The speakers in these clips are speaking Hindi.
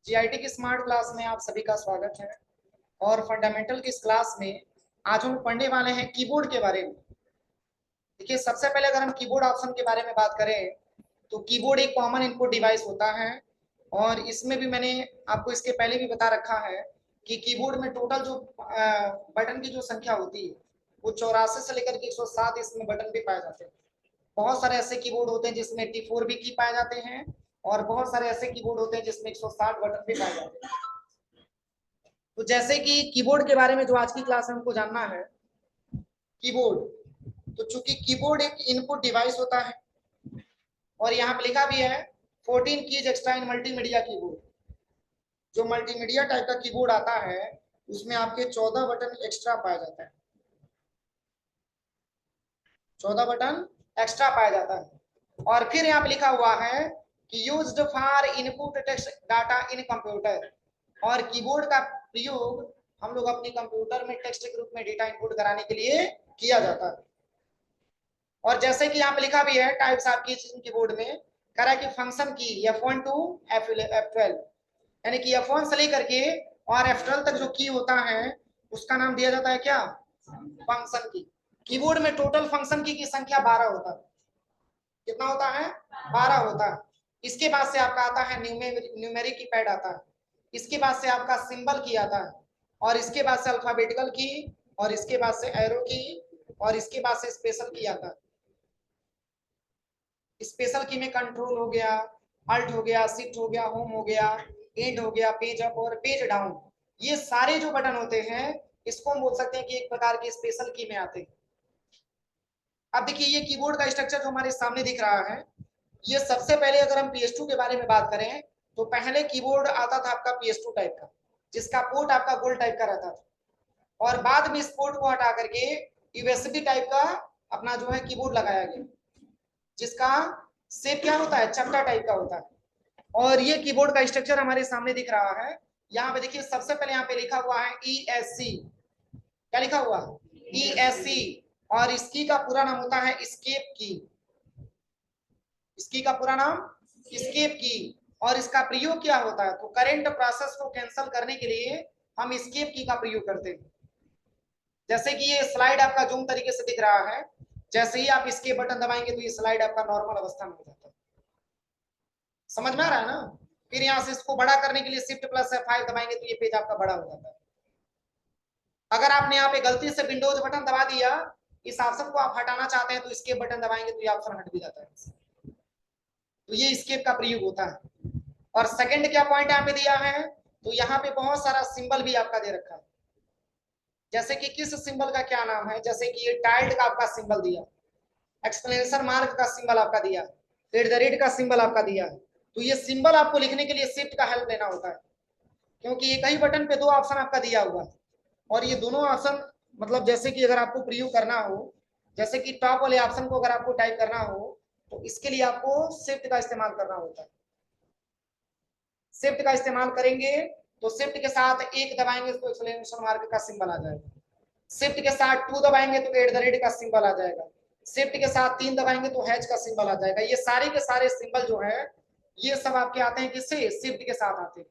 जीआईटी की स्मार्ट क्लास में आप सभी का स्वागत है। और फंडामेंटल की इस क्लास में आज हम पढ़ने वाले हैं कीबोर्ड के बारे में। देखिए, सबसे पहले अगर हम कीबोर्ड ऑप्शन के बारे में बात करें तो कीबोर्ड एक कॉमन इनपुट डिवाइस होता है। और इसमें भी मैंने आपको इसके पहले भी बता रखा है कि कीबोर्ड में टोटल जो बटन की जो संख्या होती है वो 84 से लेकर के 107 इसमें बटन भी पाए जाते हैं। बहुत सारे ऐसे कीबोर्ड होते हैं जिसमें 84 भी की पाए जाते हैं और बहुत सारे ऐसे कीबोर्ड होते हैं जिसमें 160 बटन भी पाए जाते हैं। तो जैसे कि कीबोर्ड के बारे में जो आज की क्लास में हमको जानना है, कीबोर्ड। तो चूंकि कीबोर्ड एक इनपुट डिवाइस होता है और यहाँ पे लिखा भी है 14 कीज एक्स्ट्रा इन मल्टीमीडिया कीबोर्ड। जो मल्टीमीडिया टाइप का कीबोर्ड आता है उसमें आपके 14 बटन एक्स्ट्रा पाया जाता है। 14 बटन एक्स्ट्रा पाया जाता है। और फिर यहाँ पे लिखा हुआ है कि used for input text data in computer. और कीबोर्ड का प्रयोग हम लोग अपने कंप्यूटर में टेक्स्ट के रूप में डेटा इनपुट कराने के लिए किया जाता है। और जैसे कि यहाँ पे लिखा भी है टाइप्स ऑफ कीज कीबोर्ड में, कह रहा है कि फंक्शन की F1 टू F12, यानी कि F1 से लेकर के और F12 तक जो की होता है उसका नाम दिया जाता है क्या, फंक्शन की। कीबोर्ड में टोटल फंक्शन की संख्या 12 होता है। कितना होता है, 12 होता है। इसके बाद से आपका आता है न्यूमेरिक की पैड आता है। इसके बाद से आपका सिंबल की आता है और इसके बाद से अल्फाबेटिकल की और इसके बाद से एरो की और इसके बाद से स्पेशल की आता है। स्पेशल की में कंट्रोल हो गया, अल्ट हो गया, शिफ्ट हो गया, होम हो गया, एंड हो गया, पेज अप और पेज डाउन। ये सारे जो बटन होते हैं इसको हम बोल सकते हैं कि एक प्रकार के स्पेशल की में आते हैं। अब देखिए, ये कीबोर्ड का स्ट्रक्चर जो हमारे सामने दिख रहा है, ये सबसे पहले अगर हम PS2 के बारे में बात करें तो पहले कीबोर्ड आता था आपका PS2 टाइप का, जिसका पोर्ट आपका गोल टाइप का रहता था। और बाद में इस पोर्ट को हटा करके यूएसबी टाइप का अपना जो है कीबोर्ड लगाया गया, जिसका शेप क्या होता है, चपटा टाइप का होता है। और ये कीबोर्ड का स्ट्रक्चर हमारे सामने दिख रहा है। यहाँ पे देखिए, सबसे पहले यहाँ पे लिखा हुआ है ESC। क्या लिखा हुआ है, ESC। और इसकी का पूरा नाम होता है स्केप की। इसकी का पूरा नाम स्केप की। और इसका प्रयोग क्या होता है, तो करंट प्रोसेस को कैंसिल करने के लिए हम स्केप की का प्रयोग करते हैं। जैसे कि ये स्लाइड आपका जूम तरीके से दिख रहा है, जैसे ही आप इसके बटन दबाएंगे तो ये स्लाइड आपका नॉर्मल अवस्था में हो जाता है। समझ में आ रहा है ना। फिर यहाँ से इसको बड़ा करने के लिए शिफ्ट प्लस F5 दबाएंगे तो ये पेज आपका बड़ा हो जाता है। अगर आपने यहाँ पे गलती से विंडोज बटन दबा दिया, इस ऑप्शन को आप हटाना चाहते हैं तो इसके बटन दबाएंगे तो ये ऑप्शन हट भी जाता है। तो ये स्केप का प्रयोग होता है। और सेकंड क्या पॉइंट यहाँ पे दिया है, तो यहाँ पे बहुत सारा सिंबल भी आपका दे रखा है। जैसे कि किस सिंबल का क्या नाम है, जैसे कि ये टाइल्ड का आपका सिंबल दिया, एक्सप्लेनेशन मार्क का सिंबल आपका दिया, @ का सिंबल आपका दिया। तो ये सिंबल आपको लिखने के लिए शिफ्ट का हेल्प लेना होता है, क्योंकि एक ही बटन पे दो ऑप्शन आपका दिया हुआ है। और ये दोनों ऑप्शन मतलब जैसे कि अगर आपको प्रयोग करना हो, जैसे कि टॉप वाले ऑप्शन को अगर आपको टाइप करना हो तो इसके लिए आपको शिफ्ट का इस्तेमाल करना होता है। शिफ्ट का इस्तेमाल करेंगे तो शिफ्ट के साथ एक दबाएंगे तो एक्सक्लेमेशन मार्क का सिंबल आ जाएगा। शिफ्ट के साथ 2 दबाएंगे तो @ का सिंबल आ जाएगा। शिफ्ट के साथ 3 दबाएंगे तो हैच का सिंबल आ जाएगा। ये सारे के सारे सिंबल जो है ये सब आपके आते हैं किससे, शिफ्ट के साथ आते हैं।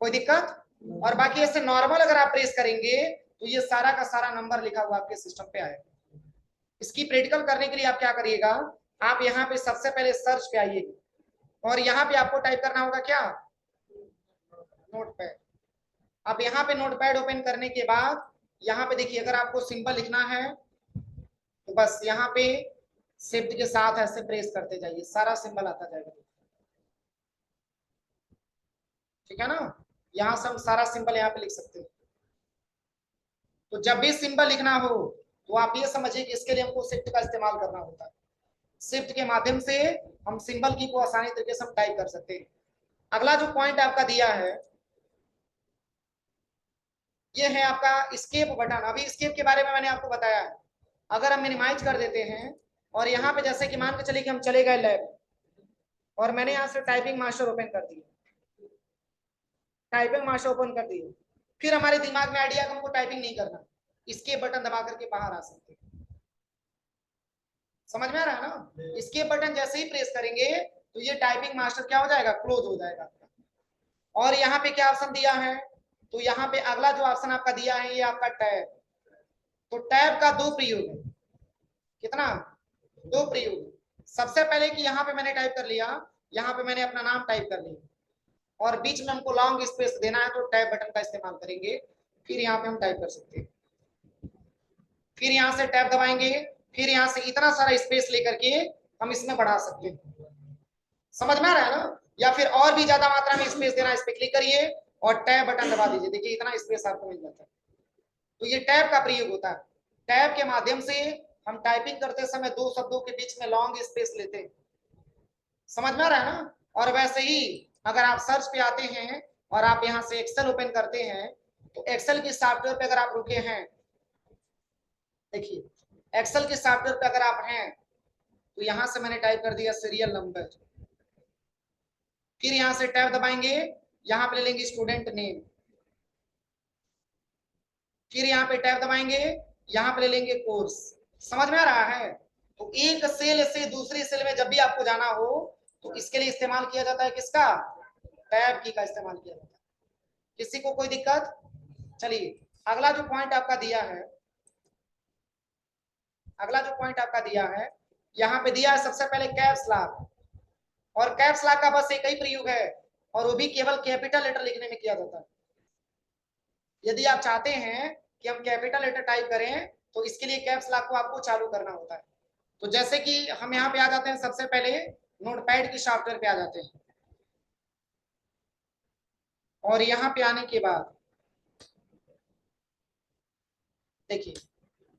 कोई दिक्कत। और बाकी ऐसे नॉर्मल अगर आप प्रेस करेंगे तो ये सारा का सारा नंबर लिखा हुआ आपके सिस्टम पे आएगा। इसकी प्रैक्टिकल करने के लिए आप क्या करिएगा, आप यहाँ पे सबसे पहले सर्च पे आइएगा और यहाँ पे आपको टाइप करना होगा क्या, नोटपैड। आप यहाँ पे नोटपैड ओपन करने के बाद यहाँ पे देखिए, अगर आपको सिंबल लिखना है तो बस यहाँ पे शिफ्ट के साथ ऐसे प्रेस करते जाइए, सारा सिंबल आता जाएगा। ठीक है ना। यहाँ से हम सारा सिंबल यहाँ पे लिख सकते हैं। तो जब भी सिंबल लिखना हो तो आप ये समझिए कि इसके लिए हमको शिफ्ट का इस्तेमाल करना होता है। शिफ्ट के माध्यम से हम सिंबल की को आसानी तरीके से हम टाइप कर सकते हैं। अगला जो पॉइंट आपका दिया है ये है आपका स्केप बटन। अभी स्केप के बारे में मैंने आपको बताया है। अगर हम मिनिमाइज कर देते हैं और यहाँ पे जैसे कि मान के चलिए कि हम चले गए लैब और मैंने यहाँ से टाइपिंग मास्टर ओपन कर दिया, टाइपिंग मास्टर ओपन कर दिया, फिर हमारे दिमाग में आइडिया हमको टाइपिंग नहीं करना, इसके बटन दबा करके बाहर आ सकते हैं। समझ में आ रहा है ना। इसके बटन जैसे ही प्रेस करेंगे तो ये टाइपिंग मास्टर क्या हो जाएगा, क्लोज हो जाएगा। और यहाँ पे क्या ऑप्शन दिया है, तो यहाँ पे अगला जो ऑप्शन आपका दिया है ये आपका टैब। तो टैब का दो प्रयोग है, कितना, दो प्रयोग। सबसे पहले कि यहाँ पे मैंने टाइप कर लिया, यहाँ पे मैंने अपना नाम टाइप कर लिया और बीच में हमको लॉन्ग स्पेस देना है तो टैब बटन का इस्तेमाल करेंगे, फिर यहाँ पे हम टाइप कर सकते हैं, फिर यहाँ से टैब दबाएंगे, फिर यहाँ से इतना सारा स्पेस लेकर के हम इसमें बढ़ा सकते हैं। समझ में आ रहा है ना, या फिर और भी ज्यादा मात्रा में स्पेस देना, इस पे क्लिक करिए और टैब बटन दबा दीजिए, देखिए इतना स्पेस आपको मिल जाता है। तो ये टैब का प्रयोग होता है। टैब के माध्यम से हम टाइपिंग करते समय दो शब्दों के बीच में लॉन्ग स्पेस लेते हैं। समझ में आ रहा है ना। और वैसे ही अगर आप सर्च पे आते हैं और आप यहाँ से एक्सेल ओपन करते हैं, तो एक्सेल की सॉफ्टवेयर पे अगर आप रुके हैं, देखिए एक्सेल के सॉफ्टवेयर पे अगर आप हैं तो यहां से मैंने टाइप कर दिया सीरियल नंबर, फिर यहां से टैब दबाएंगे, यहां पे ले लेंगे स्टूडेंट नेम, फिर यहाँ पे टैब दबाएंगे, यहाँ पे ले लेंगे कोर्स। समझ में आ रहा है। तो एक सेल से दूसरी सेल में जब भी आपको जाना हो तो इसके लिए इस्तेमाल किया जाता है किसका, टैब की का इस्तेमाल किया जाता है। किसी को कोई दिक्कत। चलिए अगला जो पॉइंट आपका दिया है, अगला जो पॉइंट आपका दिया है, यहाँ पे दिया है सबसे पहले कैप्स लॉक। और कैप्स लॉक का बस एक ही प्रयोग है और वो भी केवल कैपिटल लेटर लिखने में किया जाता है। यदि आप चाहते हैं कि हम कैपिटल लेटर टाइप करें तो इसके लिए कैप्स लॉक को आपको चालू करना होता है। तो जैसे कि हम यहाँ पे आ जाते हैं, सबसे पहले नोटपैड की सॉफ्टवेयर पे आ जाते हैं और यहाँ पे आने के बाद देखिए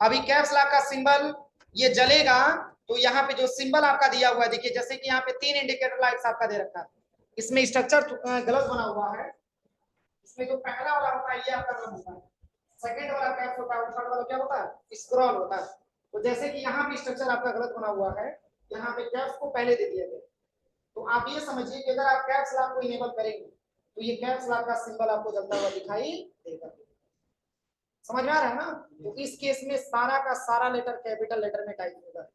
अभी कैप्स लॉक का सिंबल ये जलेगा, तो यहाँ पे जो सिंबल आपका दिया हुआ है देखिए, जैसे कि यहाँ पे 3 इंडिकेटर लाइट्स आपका दे रखा है, इसमें स्ट्रक्चर गलत बना हुआ है। इसमें जो पहला वाला होता है ये आपका नाम होता है, सेकंड वाला कैप्स होता है, थर्ड वाला क्या होता है, स्क्रॉल होता है। तो जैसे कि यहाँ पे स्ट्रक्चर आपका गलत बना हुआ है, यहाँ पे कैप्स को पहले दे दिया गया। तो आप ये समझिए कि अगर आप कैप्स लॉक को इनेबल करेंगे तो ये कैप्स लॉक का सिंबल आपको जलता हुआ दिखाई देगा। समझ में आ रहा है ना। तो इस केस में सारा का सारा लेटर कैपिटल लेटर में टाइप होगा।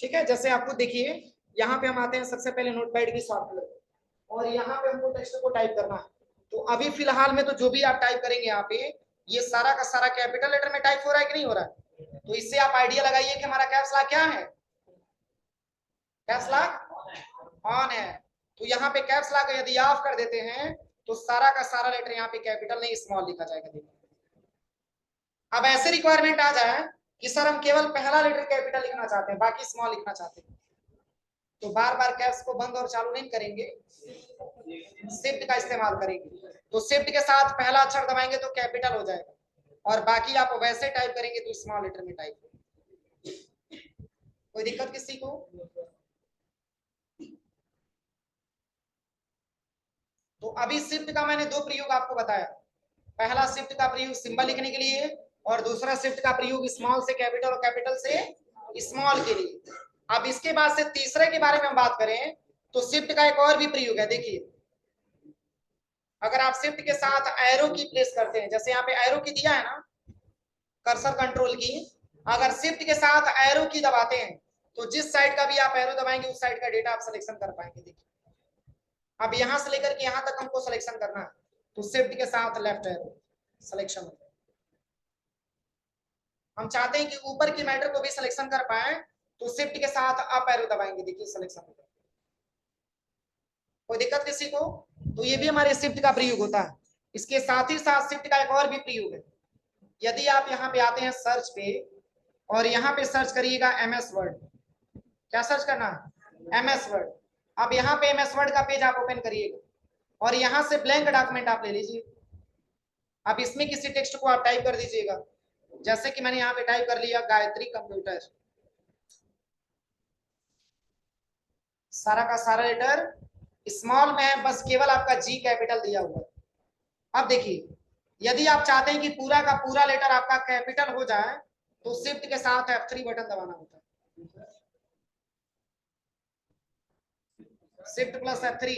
ठीक है, जैसे आपको देखिए यहाँ पे हम आते हैं सबसे पहले नोटपैड की सॉफ्टवेयर और यहाँ पे हमको टेक्स्ट को टाइप करना है। तो अभी फिलहाल में तो जो भी आप टाइप करेंगे यहाँ पे ये सारा का सारा कैपिटल लेटर में टाइप हो रहा है कि नहीं हो रहा है। तो इससे आप आइडिया लगाइए कि हमारा कैप्स लॉक क्या है, कैप्स लॉक ऑन है। तो यहाँ पे कैप्स लॉक यदि ऑफ कर देते हैं तो सारा का सारा लेटर यहाँ पे कैपिटल नहीं स्मॉल लिखा जाएगा। देखिए अब ऐसे रिक्वायरमेंट आ जाए कि सर हम केवल पहला लेटर कैपिटल लिखना चाहते हैं बाकी स्मॉल लिखना चाहते हैं, तो बार बार कैप्स को बंद और चालू नहीं करेंगे, शिफ्ट का इस्तेमाल करेंगे। तो शिफ्ट के साथ पहला अक्षर दबाएंगे तो कैपिटल हो जाएगा और बाकी आप वैसे टाइप करेंगे तो स्मॉल लेटर में टाइप। कोई दिक्कत किसी को। तो अभी शिफ्ट का मैंने दो प्रयोग आपको बताया, पहला शिफ्ट का प्रयोग सिंबल लिखने के लिए और दूसरा शिफ्ट का प्रयोग स्मॉल से कैपिटल और कैपिटल से स्मॉल के लिए। अब इसके बाद से तीसरे के बारे में हम बात करें तो शिफ्ट का एक और भी प्रयोग है। देखिए अगर आप शिफ्ट के साथ एरो की प्रेस करते हैं, जैसे यहाँ पे एरो की दिया है ना कर्सर कंट्रोल की, अगर शिफ्ट के साथ एरो की दबाते हैं तो जिस साइड का भी आप एरो दबाएंगे उस साइड का डेटा आप सिलेक्शन कर पाएंगे। देखिए अब यहां से लेकर के यहां तक हमको सिलेक्शन करना है तो शिफ्ट के साथ लेफ्ट एरो सिलेक्शन। हम चाहते हैं कि ऊपर की मैटर को भी सिलेक्शन कर पाए तो शिफ्ट के साथ अप एरो दबाएंगे, देखिए सिलेक्शन हो गया। कोई दिक्कत किसी को। तो ये भी हमारे शिफ्ट का प्रयोग होता है। इसके साथ ही साथ शिफ्ट का एक और भी प्रयोग है। यदि आप यहाँ पे आते हैं सर्च पे और यहाँ पे सर्च करिएगा एमएस वर्ड, क्या सर्च करना है, एमएस वर्ड। अब यहाँ पे एमएस वर्ड का पेज आप ओपन करिएगा और यहाँ से ब्लैंक डॉक्यूमेंट आप ले लीजिए। अब इसमें किसी टेक्स्ट को आप टाइप कर दीजिएगा, जैसे कि मैंने यहाँ पे टाइप कर लिया गायत्री कंप्यूटर, सारा का सारा लेटर स्मॉल में है, बस केवल आपका जी कैपिटल दिया हुआ है। अब देखिए यदि आप चाहते हैं कि पूरा का पूरा लेटर आपका कैपिटल हो जाए तो शिफ्ट के साथ F3 बटन दबाना होता है, shift plus F3,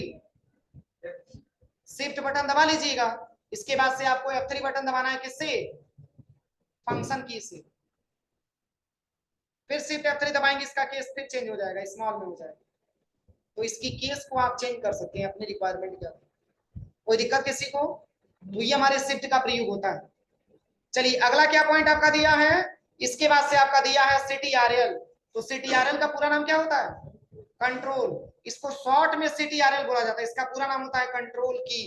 shift button दबा लीजिएगा। इसके बाद से आपको F3 बटन दबाना है किससे, फंक्शन की से, फिर शिफ्ट F3 दबाएंगे, इसका केस फिर चेंज हो जाएगा, स्मॉल में हो जाएगा। तो इसकी केस को आप चेंज कर सकते हैं अपने रिक्वायरमेंट के कोई दिक्कत किसी को? तो ये हमारे शिफ्ट का प्रयोग होता है। चलिए अगला क्या पॉइंट आपका दिया है, इसके बाद से आपका दिया है CTRL। तो CTRL का पूरा नाम क्या होता है? कंट्रोल। इसको शॉर्ट में CTRL बोला जाता है, इसका पूरा नाम होता है कंट्रोल की,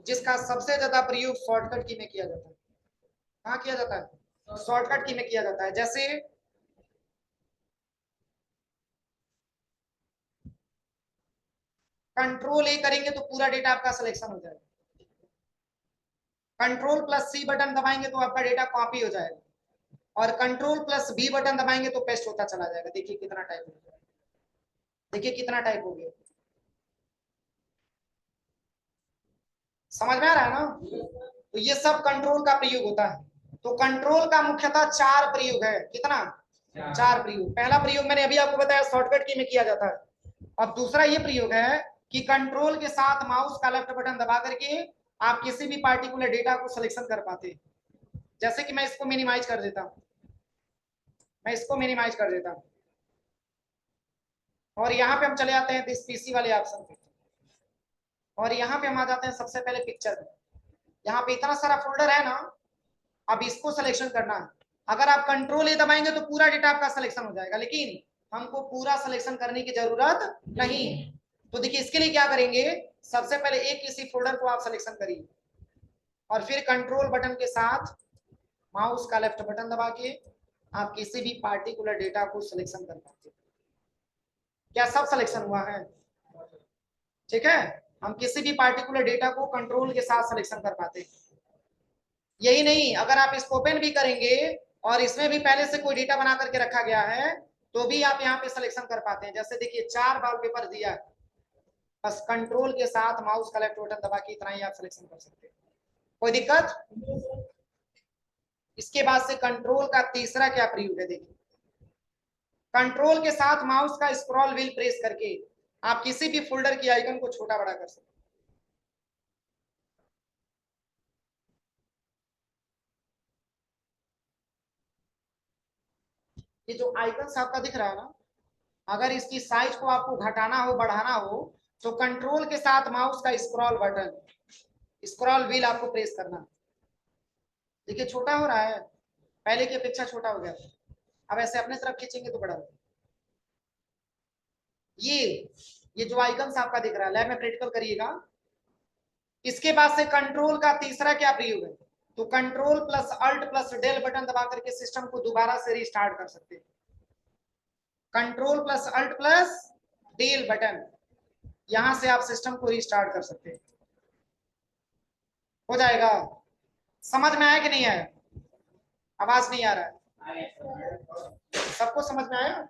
जिसका सबसे ज्यादा प्रयोग शॉर्टकट की में किया जाता है। कहाँ किया जाता है? शॉर्टकट की में किया जाता है। जैसे कंट्रोल A करेंगे तो पूरा डेटा आपका सिलेक्शन हो जाएगा, कंट्रोल प्लस C बटन दबाएंगे तो आपका डेटा कॉपी हो जाएगा, और कंट्रोल प्लस B बटन दबाएंगे तो पेस्ट होता चला जाएगा। देखिए कितना टाइप हो गया, देखिए कितना टाइप हो गया। समझ में आ रहा है ना? तो ये सब कंट्रोल का प्रयोग होता है। तो कंट्रोल का मुख्यतः चार प्रयोग है। कितना? चार प्रयोग। पहला प्रयोग मैंने अभी आपको बताया शॉर्टकट की में किया जाता है। अब दूसरा ये प्रयोग है कि कंट्रोल के साथ माउस का लेफ्ट बटन दबा करके आप किसी भी पार्टिकुलर डेटा को सिलेक्शन कर पाते हैं। जैसे कि मैं इसको मिनिमाइज कर देता हूं, मैं इसको मिनिमाइज कर देता हूं, और यहाँ पे हम चले जाते हैं दिस पीसी वाले ऑप्शन पे, और यहाँ पे हम आ जाते हैं सबसे पहले पिक्चर में। यहाँ पे इतना सारा फोल्डर है ना, अब इसको सिलेक्शन करना है। अगर आप कंट्रोल ए दबाएंगे तो पूरा डेटा आपका सिलेक्शन हो जाएगा, लेकिन हमको पूरा सिलेक्शन करने की जरूरत नहीं। तो देखिए इसके लिए क्या करेंगे, सबसे पहले एक किसी फोल्डर को आप सिलेक्शन करिए, और फिर कंट्रोल बटन के साथ माउस का लेफ्ट बटन दबा के आप किसी भी पार्टिकुलर डेटा को सिलेक्शन कर पाते हैं। क्या सब सिलेक्शन हुआ है? ठीक है, हम किसी भी पार्टिकुलर डेटा को कंट्रोल के साथ सिलेक्शन कर पाते हैं। यही नहीं, अगर आप इसको ओपन भी करेंगे और इसमें भी पहले से कोई डेटा बना करके रखा गया है तो भी आप यहाँ पे सिलेक्शन कर पाते हैं। जैसे देखिए 4 वॉलपेपर दिया है, बस कंट्रोल के साथ माउस का लेफ्ट बटन दबा के इतना ही आप सिलेक्शन कर सकते हैं। कोई दिक्कत? इसके बाद से कंट्रोल का तीसरा क्या प्रयोग है, देखिए कंट्रोल के साथ माउस का स्क्रॉल व्हील प्रेस करके आप किसी भी फोल्डर की आइकन को छोटा बड़ा कर सकते हैं। ये जो आइकन आपका दिख रहा है ना, अगर इसकी साइज को आपको घटाना हो बढ़ाना हो तो कंट्रोल के साथ माउस का स्क्रॉल बटन, स्क्रॉल व्हील आपको प्रेस करना। देखिए छोटा हो रहा है, पहले की अपेक्षा छोटा हो गया। अब ऐसे अपने तरफ खींचेंगे तो बड़ा होगा। ये जो आइकन आपका दिख रहा है, लैब में प्रैक्टिकल करिएगा। इसके बाद से कंट्रोल का तीसरा क्या प्रयोग है, तो control plus alt plus del button दबा करके सिस्टम को दोबारा से रिस्टार्ट कर सकते हैं। Control plus alt plus del button, यहां से आप सिस्टम को रिस्टार्ट कर सकते हैं। हो जाएगा? समझ में आया कि नहीं आया? आवाज नहीं आ रहा है? सबको समझ में आया?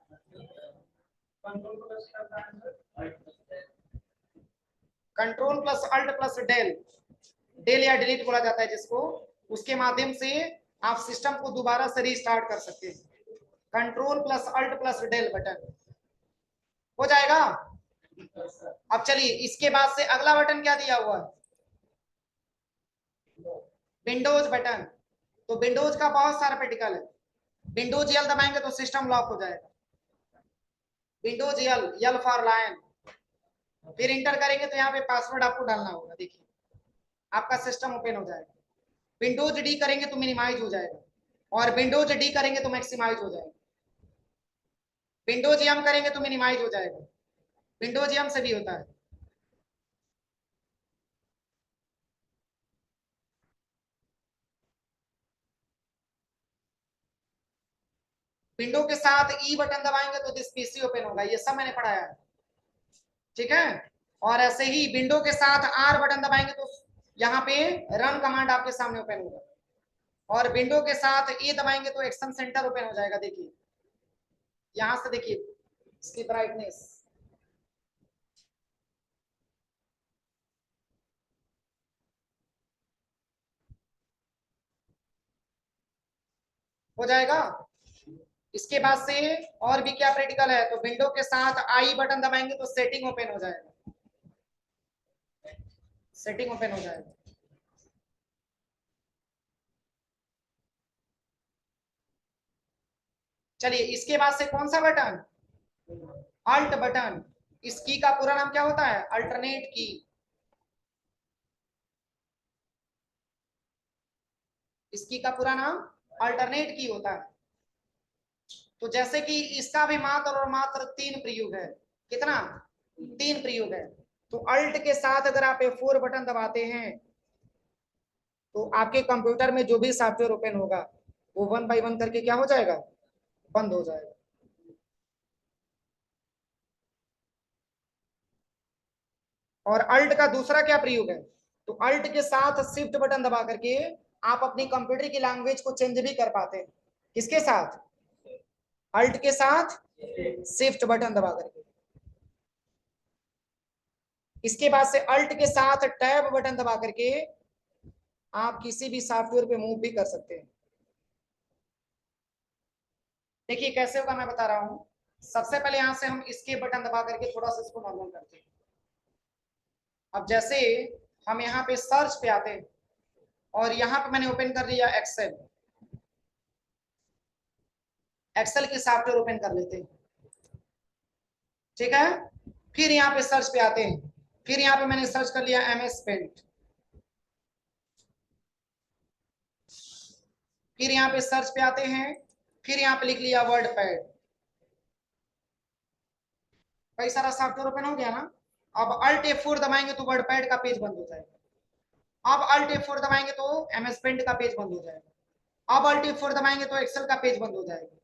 Control plus alt plus del, del या डिलीट बोला जाता है जिसको, उसके माध्यम से आप सिस्टम को दोबारा से रीस्टार्ट कर सकते हैं। Control plus alt plus del button. हो जाएगा? अब चलिए इसके बाद से अगला बटन क्या दिया हुआ है, विंडोज बटन। तो विंडोज का बहुत सारा प्रैक्टिकल है। विंडोज यल दबाएंगे तो सिस्टम लॉक हो जाएगा, windows L, L for lion. फिर इंटर करेंगे तो यहाँ पे पासवर्ड आपको डालना होगा। देखिए आपका सिस्टम ओपन हो जाएगा। विंडोज डी करेंगे तो मिनिमाइज हो जाएगा, और विंडोज डी करेंगे तो मैक्सिमाइज हो जाएगा। विंडोज एम करेंगे तो मिनिमाइज हो जाएगा, विंडोज एम से भी होता है। विंडो के साथ ई बटन दबाएंगे तो दिस पीसी ओपन होगा, ये सब मैंने पढ़ाया है। ठीक है, और ऐसे ही विंडो के साथ आर बटन दबाएंगे तो यहाँ पे रन कमांड आपके सामने ओपन होगा, और विंडो के साथ ए दबाएंगे तो एक्शन सेंटर ओपन हो जाएगा। देखिए यहां से देखिए इसकी ब्राइटनेस, हो जाएगा। इसके बाद से और भी क्या प्रैक्टिकल है, तो विंडो के साथ आई बटन दबाएंगे तो सेटिंग ओपन हो जाएगा, सेटिंग ओपन हो जाएगा। चलिए इसके बाद से कौन सा बटन, अल्ट बटन। इस की का पूरा नाम क्या होता है, अल्टरनेट की। इसकी का पूरा नाम अल्टरनेट की होता है। तो जैसे कि इसका भी मात्र और मात्र 3 प्रयोग है। कितना? 3 प्रयोग है। तो अल्ट के साथ अगर आप F4 बटन दबाते हैं तो आपके कंप्यूटर में जो भी सॉफ्टवेयर ओपन होगा वो 1 बाय 1 करके क्या हो जाएगा? बंद हो जाएगा। और अल्ट का दूसरा क्या प्रयोग है? तो अल्ट के साथ शिफ्ट बटन दबा करके आप अपनी कंप्यूटर की लैंग्वेज को चेंज भी कर पाते हैं। किसके साथ? अल्ट के साथ शिफ्ट बटन दबा करके। इसके बाद से अल्ट के साथ टैब बटन दबा करके आप किसी भी सॉफ्टवेयर पे मूव भी कर सकते हैं। देखिए कैसे होगा मैं बता रहा हूं। सबसे पहले यहां से हम इसके बटन दबा करके थोड़ा सा इसको नॉर्मल करते हैं। अब जैसे हम यहाँ पे सर्च पे आते हैं और यहाँ पे मैंने ओपन कर लिया एक्सेल। एक्सेल की सॉफ्टवेयर ओपन कर लेते हैं, ठीक है। फिर यहाँ पे सर्च पे आते हैं, फिर यहाँ पे मैंने सर्च कर लिया MS पेंट। फिर यहाँ पे सर्च पे आते हैं, फिर यहाँ पे लिख लिया वर्ड पैड। कई सारा सॉफ्टवेयर ओपन हो गया ना। अब अल्ट F4 दबाएंगे तो वर्ड पैड का पेज बंद हो जाएगा। अब अल्ट F4 दबाएंगे तो MS पेंट का पेज बंद हो जाएगा। अब अल्ट F4 दबाएंगे तो एक्सेल का पेज बंद हो जाएगा।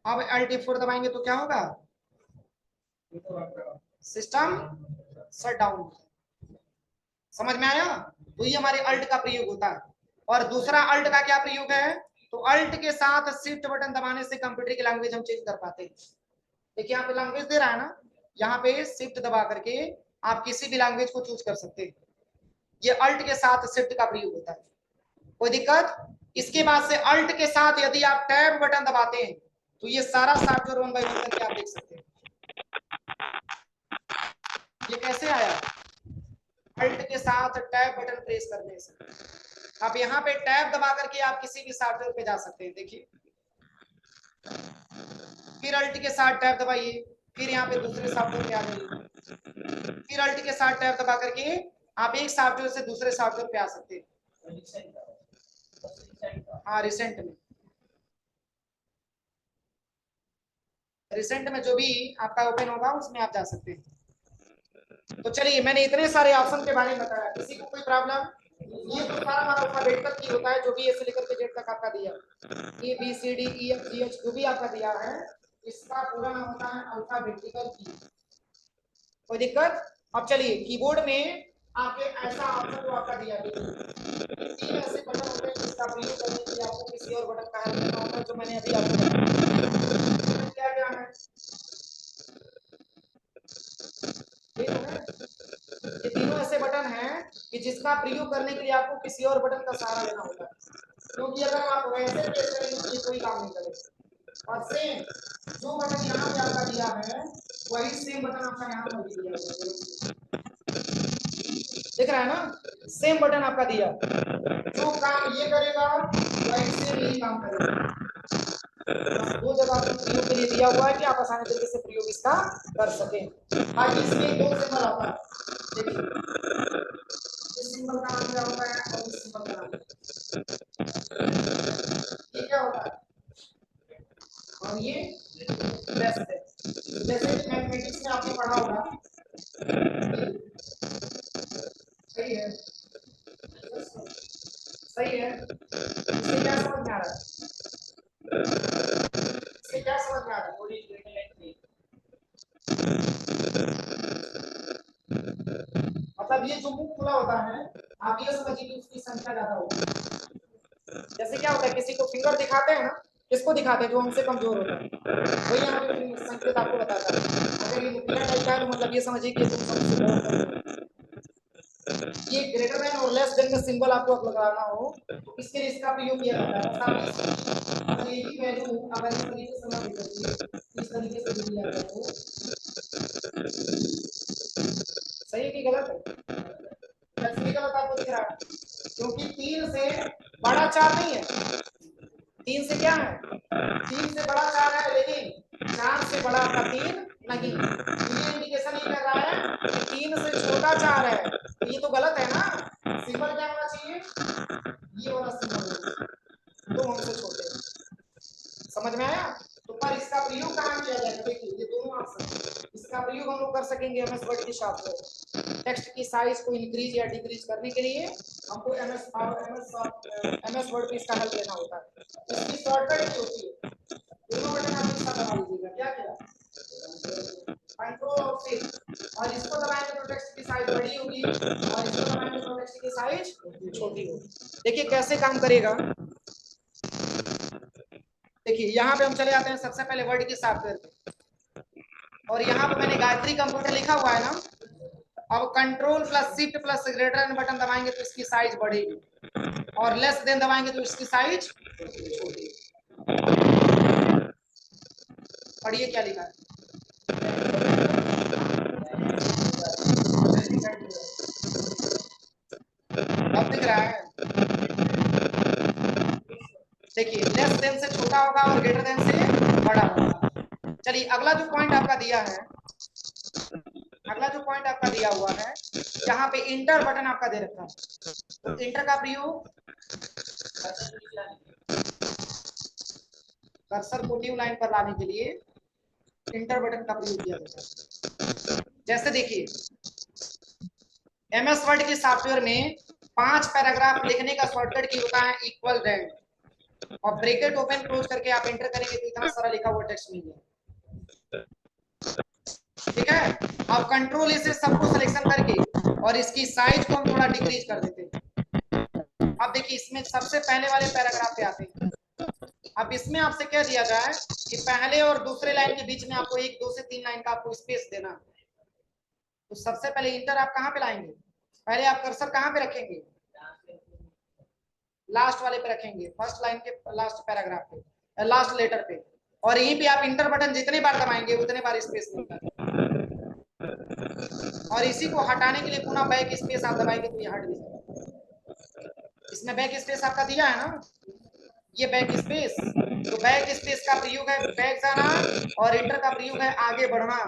अब अल्ट F4 दबाएंगे तो क्या होगा? System shut down. समझ में आया? तो ये हमारे अल्ट का प्रयोग होता है। और दूसरा अल्ट का क्या प्रयोग है? तो अल्ट के साथ शिफ्ट बटन दबाने से कंप्यूटर की लैंग्वेज हम चेंज कर पाते हैं। देखिए यहाँ पे लैंग्वेज दे रहा है ना, यहाँ पे शिफ्ट दबा करके आप किसी भी लैंग्वेज को चूज कर सकते हैं। ये अल्ट के साथ शिफ्ट का प्रयोग होता है। कोई दिक्कत? इसके बाद से अल्ट के साथ यदि आप टैब बटन दबाते हैं तो ये सारा सॉफ्टवेयर 1 बाय 1 करके आप देख सकते हैं। ये कैसे आया? अल्ट के साथ टैब बटन प्रेस करने से। अब यहाँ पे टैब दबा करके आप किसी भी सॉफ्टवेयर पे जा सकते हैं। देखिए फिर अल्ट के साथ टैब दबाइए, फिर यहाँ पे दूसरे सॉफ्टवेयर पे आ जाइए। फिर अल्ट के साथ टैब दबा करके आप एक सॉफ्टवेयर से दूसरे सॉफ्टवेयर पे आ सकते हैं। हाँ रिसेंट में जो भी आपका ओपन होगा उसमें आप जा सकते हैं। तो चलिए मैंने इतने सारे ऑप्शन के बारे में बताया, किसी को कोई प्रॉब्लम? ये तो सारा हमारा अल्फाबेट की होता है, जो भी ए से लेकर के जेड तक आपका दिया, ABCDEFGH जो भी आपका दिया है इसका पूरा नाम होता है अल्फाबेटिकल की। कोई दिक्कत? अब चलिए कीबोर्ड में आपके ऐसा ऑप्शन जो आपका दिया गया 3 ऐसे बटन होते हैं जिसका प्रयोग करने के लिए आपको किसी और बटन का हेल्प लेना होता है, जो मैंने अभी आपको बताया। क्या क्या है? ये तीनों ऐसे बटन हैं कि जिसका प्रयोग करने के लिए आपको किसी और बटन का सहारा लेना होता है, क्योंकि अगर आप वैसे प्रेस करेंगे तो ये कोई काम नहीं करेगा। और सेम जो बटन यहाँ पे आपका दिया है वही सेम बटन आपका यहाँ पर भी दिया है। दिख रहा है ना? सेम बटन आपका दिया, जो काम ये करेगा वही सेम यही काम करेगा। दो जगह आपको प्रयोग के लिए दिया हुआ है कि आप आसानी तरीके से प्रयोग इसका कर सकें। बाकी इसमें दो सिंबल आता है, देखिए इस सिंबल का नाम क्या होता है और इस सिंबल का नाम ये क्या होता है और ये लेस है। जैसे कि मैथमेटिक्स में आपने पढ़ा होगा, सही है सही है। इससे क्या समझ में आ रहा है? इससे क्या समझ में आ रहा है? मतलब ये जो मुंह खुला होता है आप ये समझिए कि उसकी संख्या ज्यादा होगी। जैसे क्या होता है किसी को फिंगर दिखाते हैं ना, किसको दिखाते हैं? जो हमसे कमजोर होता है, वही यहाँ पे संकेत आपको बताता है। अगर ये नुकीला टाइप का है तो मतलब ये समझिए कि तुम सबसे बहुत ये ग्रेटर देन और लेस देन का सिंबल आपको लगाना हो तो इसके लिए इसका प्रयोग किया जाता है। अगर यही वैल्यू अगर इस तरीके से हम लिखेंगे, इस तरीके से लिख लिया जाए तो सही है कि गलत है? वैसे भी गलत आपको दिख रहा है, क्योंकि 3 से बड़ा 4 नहीं है। 3 से क्या है? 3 से बड़ा 4 है, लेकिन 4 से बड़ा आपका 3 नहीं। ये इंडिकेशन ये कर रहा है कि 3 से छोटा 4 है, तो ये तो गलत है ना। सिंबल क्या होना चाहिए? ये वाला सिंबल। की सॉफ्टवेयर टेक्स्ट की साइज को इंक्रीज या डिक्रीज करने के लिए हमको एमएस वर्ड पे इसका हेल्प लेना होता है। इसकी शॉर्टकट क्या होती है? दोनों बटन आप एक साथ दबा लीजिएगा। क्या किया? कंट्रोल और शिफ्ट, और इसको दबाएंगे तो टेक्स्ट की साइज बड़ी होगी और इसको दबाएंगे तो टेक्स्ट की साइज छोटी होगी। देखिए कैसे काम करेगा। देखिए यहाँ पे हम चले जाते हैं सबसे पहले वर्ड की सॉफ्टवेयर पे, और यहाँ पे मैंने गायत्री कंप्यूटर लिखा हुआ है ना। अब control plus shift plus greater than button दबाएंगे तो इसकी साइज बढ़ेगी और लेस देन दबाएंगे तो इसकी साइज छोटी। पढ़िए क्या लिखा है। अब दिख रहा है? देखिए लेस देन से छोटा होगा और ग्रेटर देन से बड़ा होगा। चलिए अगला जो पॉइंट आपका दिया है, अगला जो पॉइंट आपका दिया हुआ है, यहाँ पे इंटर बटन आपका दे रखा है, तो इंटर का प्रयोग कर्सर को न्यू लाइन पर लाने के लिए इंटर बटन का प्रयोग किया जाता है। जैसे देखिए एमएस वर्ड के सॉफ्टवेयर में 5 पैराग्राफ लिखने का शॉर्टकट की होता है इक्वल रेंड, और ब्रैकेट ओपन क्लोज करके आप एंटर करेंगे तो इतना सारा लिखा हुआ टेक्स्ट मिल जाएगा। ठीक है, अब कंट्रोल से सबको सिलेक्शन करके और इसकी साइज को हम थोड़ा डिक्रीज कर देते हैं। अब देखिए इसमें सबसे पहले वाले पैराग्राफ पे आते हैं। अब इसमें आपसे कह दिया जाए कि पहले और दूसरे लाइन के बीच में आपको 1 2 से 3 लाइन का आपको स्पेस देना। तो सबसे पहले इंटर आप कहां पे लाएंगे? पहले आप कर्सर कहां पे रखेंगे? लास्ट वाले पे रखेंगे, फर्स्ट लाइन के लास्ट पैराग्राफ पे, लास्ट लेटर पे, और यहीं पे आप इंटर बटन जितने बार दबाएंगे उतने बार स्पेस मिलेगा। और इसी को हटाने के लिए पुनः बैक स्पेस आप दबाएंगे तो ये हट भी जाएगा। इसमें बैक स्पेस आपका दिया है ना, ये बैक स्पेस, तो बैक स्पेस का प्रयोग है बैक जाना और इंटर का प्रयोग है आगे बढ़ना।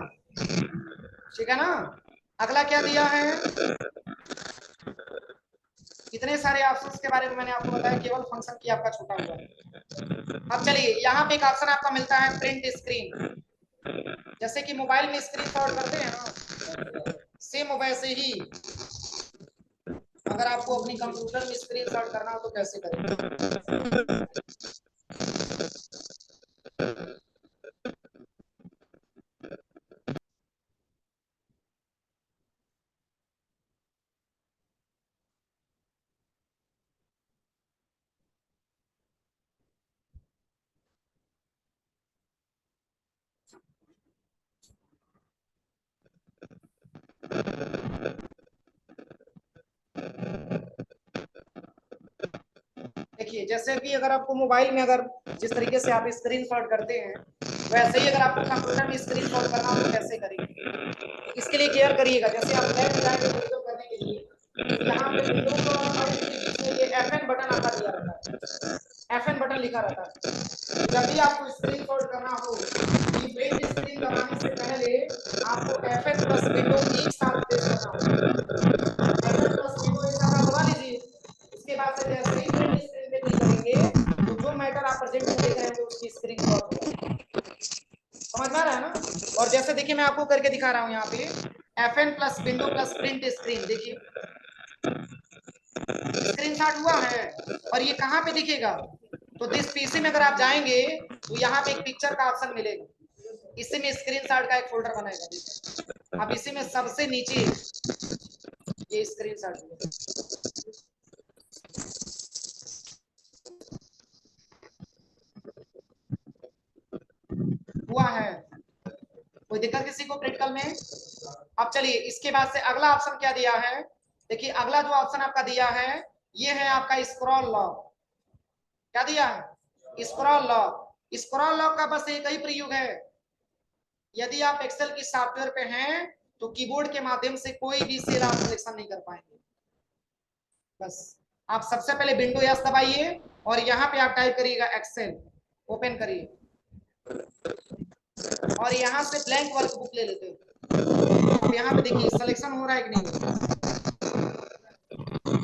ठीक है ना। अगला क्या दिया है? इतने सारे ऑप्शंस के बारे में मैंने आपको बताया, केवल फंक्शन की आपका छोटा हुआ है। अब चलिए यहाँ पे एक ऑप्शन आपका मिलता है प्रिंट स्क्रीन। जैसे कि मोबाइल में स्क्रीन शॉट करते हैं ना, सेम वैसे ही अगर आपको अपनी कंप्यूटर में स्क्रीन शॉट करना हो तो कैसे करें? देखिए जैसे कि अगर आपको मोबाइल में अगर जिस तरीके से आप स्क्रीन शॉट करते हैं वैसे ही अगर आपको कंप्यूटर में स्क्रीन शॉट करना हो तो कैसे करेंगे? इसके लिए केयर करिएगा। जैसे आप लेफ्ट जाएंगे विंडो करने के लिए, तो यहाँ पे विंडो को ये FN बटन आपका दिया रहता है, FN बटन लिखा रहता है। जब भी आपको स्क्रीन शॉट करना हो, प्रिंट स्क्रीन दबाने से पहले आपको FN प्लस विंडो एक साथ प्रेस करना होगा। FN प्लस विंडो एक साथ दबा लीजिए। इसके बाद से जैसे ही प्रिंट स्क्रीन पे क्लिक करेंगे तो जो मैटर आप प्रेजेंट में देख रहे हैं उसकी स्क्रीन शॉट होगा। समझ में आ रहा है ना। और जैसे देखिए मैं आपको करके दिखा रहा हूँ यहाँ पे FN plus window plus print screen, देखिए स्क्रीनशॉट हुआ है। और ये कहाँ पे दिखेगा? तो दिस पीसी में अगर आप जाएंगे तो यहाँ पे एक पिक्चर का ऑप्शन मिलेगा, इसी में स्क्रीनशॉट का एक फोल्डर बनाएगा। अब इसी में सबसे नीचे ये स्क्रीनशॉट हुआ है। कोई दिक्कत किसी को प्रैक्टिकल में? अब चलिए इसके बाद से अगला ऑप्शन क्या दिया है। देखिए अगला जो ऑप्शन आपका दिया है ये है आपका स्क्रॉल लॉक। क्या दिया है? Scroll lock. स्क्रॉल लॉक का बस एक ही प्रयोग है, यदि आप एक्सेल की सॉफ्टवेयर पे हैं तो कीबोर्ड के माध्यम से कोई भी सेल आप सिलेक्शन नहीं कर पाएंगे। बस आप सबसे पहले विंडो एस दबाइए और यहाँ पे आप टाइप करिएगा एक्सेल, ओपन करिए और यहाँ से ब्लैंक वर्कबुक ले लेते हो। यहाँ पे देखिए सिलेक्शन हो रहा है कि नहीं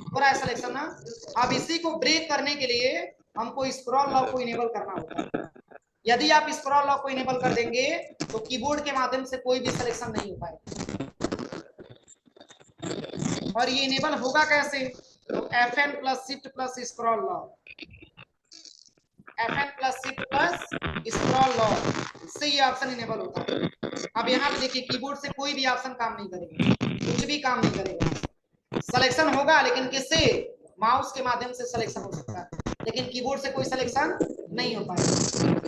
हो रहा है सिलेक्शन ना। अब इसी को ब्रेक करने के लिए हमको स्क्रॉल लॉक को इनेबल करना होगा। यदि आप स्क्रॉल लॉक को इनेबल कर देंगे तो कीबोर्ड के माध्यम से कोई भी सिलेक्शन नहीं हो पाएगा। और ये इनेबल होगा कैसे? तो FN plus shift plus scroll lock, FN plus shift plus scroll lock से ये ऑप्शन इनेबल होता है। अब यहाँ पे देखिए कीबोर्ड से कोई भी ऑप्शन काम नहीं करेगा, कुछ भी काम नहीं करेगा। सिलेक्शन होगा लेकिन किससे? माउस के माध्यम से सिलेक्शन हो सकता है, लेकिन कीबोर्ड से कोई सिलेक्शन नहीं हो पाएगा।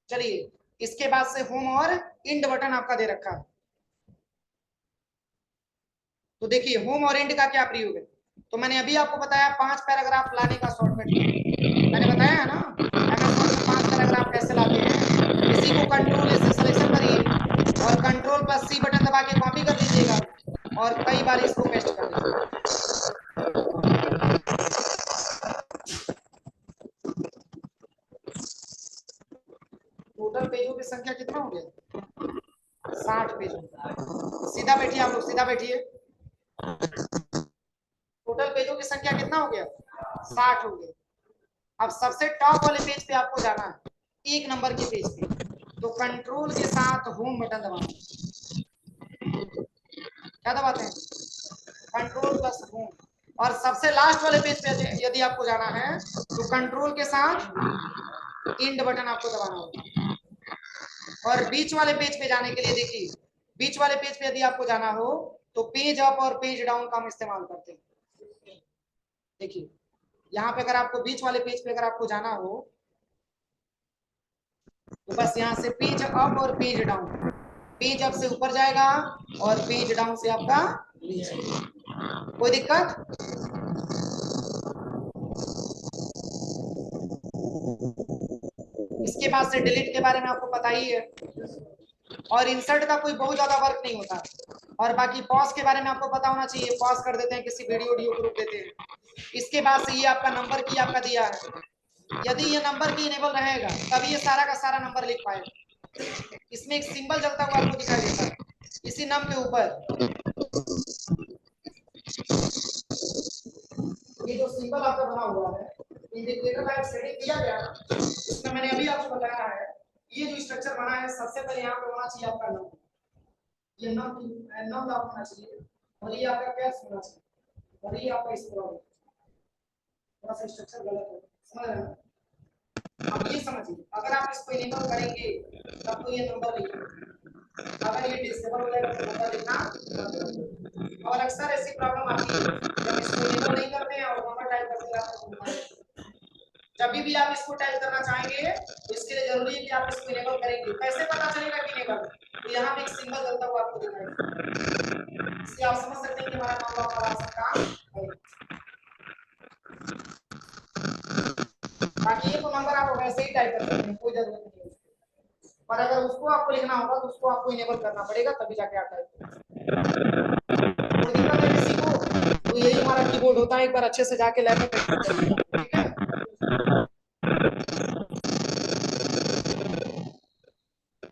चलिए, इसके बाद से होम और इंड बटन आपका दे रखा है। तो देखिए होम और इंड का क्या प्रयोग है। तो मैंने अभी आपको बताया 5 पैराग्राफ लाने का शॉर्टकट, मैंने बताया है ना MS वर्ड में 5 पैराग्राफ कैसे लाते हैं। इसी को कंट्रोल से सिलेक्शन करिए और कंट्रोल प्लस C बटन दबा के कॉपी कर लीजिएगा और कई बार इसको पेस्ट कर लीजिएगा। टोटल पेजों की संख्या कितना हो गया? 60 पेज। सीधा बैठिए आप लोग, सीधा बैठिए। टोटल पेजों की संख्या कितना हो गया? 60 हो गया। अब सबसे टॉप वाले पेज पे आपको जाना है, 1 नंबर के पेज पे, तो कंट्रोल के साथ होम बटन दबाना। क्या दबाते हैं? Control plus home. और सबसे लास्ट वाले पेज पे यदि आपको जाना है तो कंट्रोल के साथ इंड बटन आपको दबाना होगा। और बीच वाले पेज पे जाने के लिए देखिए, बीच वाले पेज पे यदि आपको जाना हो तो पेज अप और पेज डाउन का हम इस्तेमाल करते हैं। देखिए यहाँ पे अगर आपको बीच वाले पेज पे अगर आपको जाना हो तो बस यहाँ से पेज अप और पेज डाउन, पेज अप से ऊपर जाएगा और पेज डाउन से आपका नीचे। कोई दिक्कत? इसके बाद से डिलीट के बारे में आपको पता ही है, और इंसर्ट का कोई बहुत ज्यादा वर्क नहीं होता। और बाकी पॉज के बारे में आपको पता होना चाहिए, पॉज कर देते हैं, किसी वीडियो को रोक देते हैं। इसके बाद से ये आपका नंबर की आपका दिया है, यदि ये नंबर की इनेबल रहेगा तभी ये सारा का सारा नंबर लिख पाएगा। इसमें एक सिंबल जलता हुआ आपको दिखाई देता है इसी नंबर के ऊपर, ये जो सिंबल आपका बना हुआ है इंडिकेटर लाइट सेटिंग किया गया ना, इसमें मैंने अभी आपको बताया है ये जो स्ट्रक्चर बना है सबसे पहले यहाँ पे होना चाहिए आपका नाम, ये नाम होना चाहिए और ये आपका कैप्स होना चाहिए और ये आपका स्क्रॉल। थोड़ा सा स्ट्रक्चर गलत है, समझ रहे हैं? अब ये समझिए अगर आप इसको इनेबल करेंगे तब तो ये नंबर लिखेंगे, अगर ये डिसेबल हो जाएगा तो नंबर लिखना। और अक्सर ऐसी प्रॉब्लम आती है जब इसको इनेबल नहीं करते हैं और नंबर टाइप करते रहते हैं। जब भी आप इसको टाइप करना चाहेंगे तो इसके लिए जरूरी है कि आप इसको इनेबल करेंगे। कैसे पता चलेगा कि इनेबल? तो यहाँ पे एक सिंबल जलता हुआ आपको दिखाई देगा, इससे आप समझ सकते हैं कि हमारा नाम वाला काम है। बाकी ये तो नंबर आप वैसे ही टाइप कर सकते हैं, कोई जरूरत नहीं है। पर अगर उसको आपको लिखना होगा तो उसको आपको इनेबल करना पड़ेगा तभी जाके आप टाइप करेंगे। कोई दिक्कत है किसी को? तो यही हमारा कीबोर्ड होता है, एक बार अच्छे से जाके लैब में प्रैक्टिस करिए।